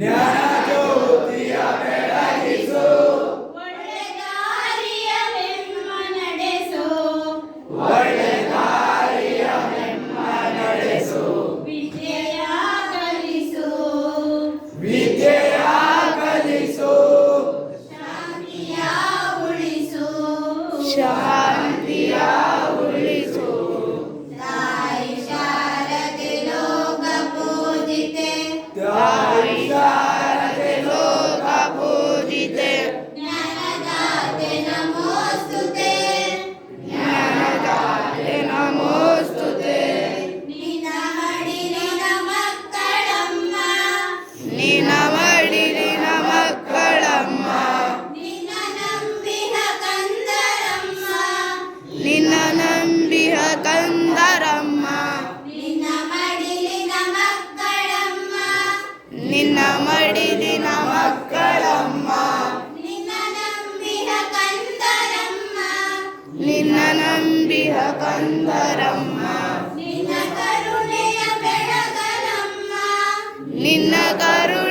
ಜ್ಞಾನ ಜ್ಯೋತಿಯ ಬೆಳಗಿಸು, ಒಳ್ಳೆ ದಾರಿಯ ಬೆಮ್ಮ ನಡೆಸು, ಒಳ್ಳೆ ದಾರಿಯ ಬೆಮ್ಮ ನಡೆಸು, ವಿದ್ಯೆಯ ಕಲಿಸು, ವಿದ್ಯೆಯ ಕಲಿಸು, ಶಾಂತಿಯ ಉಳಿಸು, ಶಾಂತಿಯ ಉಳಿಸು. ತಾಯಿ ಶಾರದೆ ಲೋಕ ಪೂಜಿತೆ, ತಾಯಿ ಶಾರದೆ ಲೋಕ ಪೂಜಿತೆ, ಜ್ಞಾನದಾತೆ ನಮೋಸ್ತುತೆ, ಜ್ಞಾನದಾತೆ ನಮೋಸ್ತುತೆ. ನಿನ್ನ ಮಡಿಲಿನ ಮಕ್ಕಳಮ್ಮ, ನಿನ್ನ ಮಡಿಲಿನ ಮಕ್ಕಳಮ್ಮ, ನಿನ್ನ ನಂಬಿಹ ಕಂದರಮ್ಮ, ನಿನ್ನ ನಂಬಿಹ ಕಂದರಮ್ಮ, ನಿನ್ನ ಮಡಿಲಿನ ಮಕ್ಕಳಮ್ಮ, ನಿನ್ನ ಮಡಿಲಿನ ಮಕ್ಕಳಮ್ಮ, ನಿನ್ನ ನಂಬಿಹ ಕಂದರಮ್ಮ, ನಿನ್ನ ನಂಬಿಹ ಕಂದರಮ್ಮ, ನಿನ್ನ ಕರುಣೆಯ ಬೆಳಗಲಮ್ಮ, ನಿನ್ನ ಕರು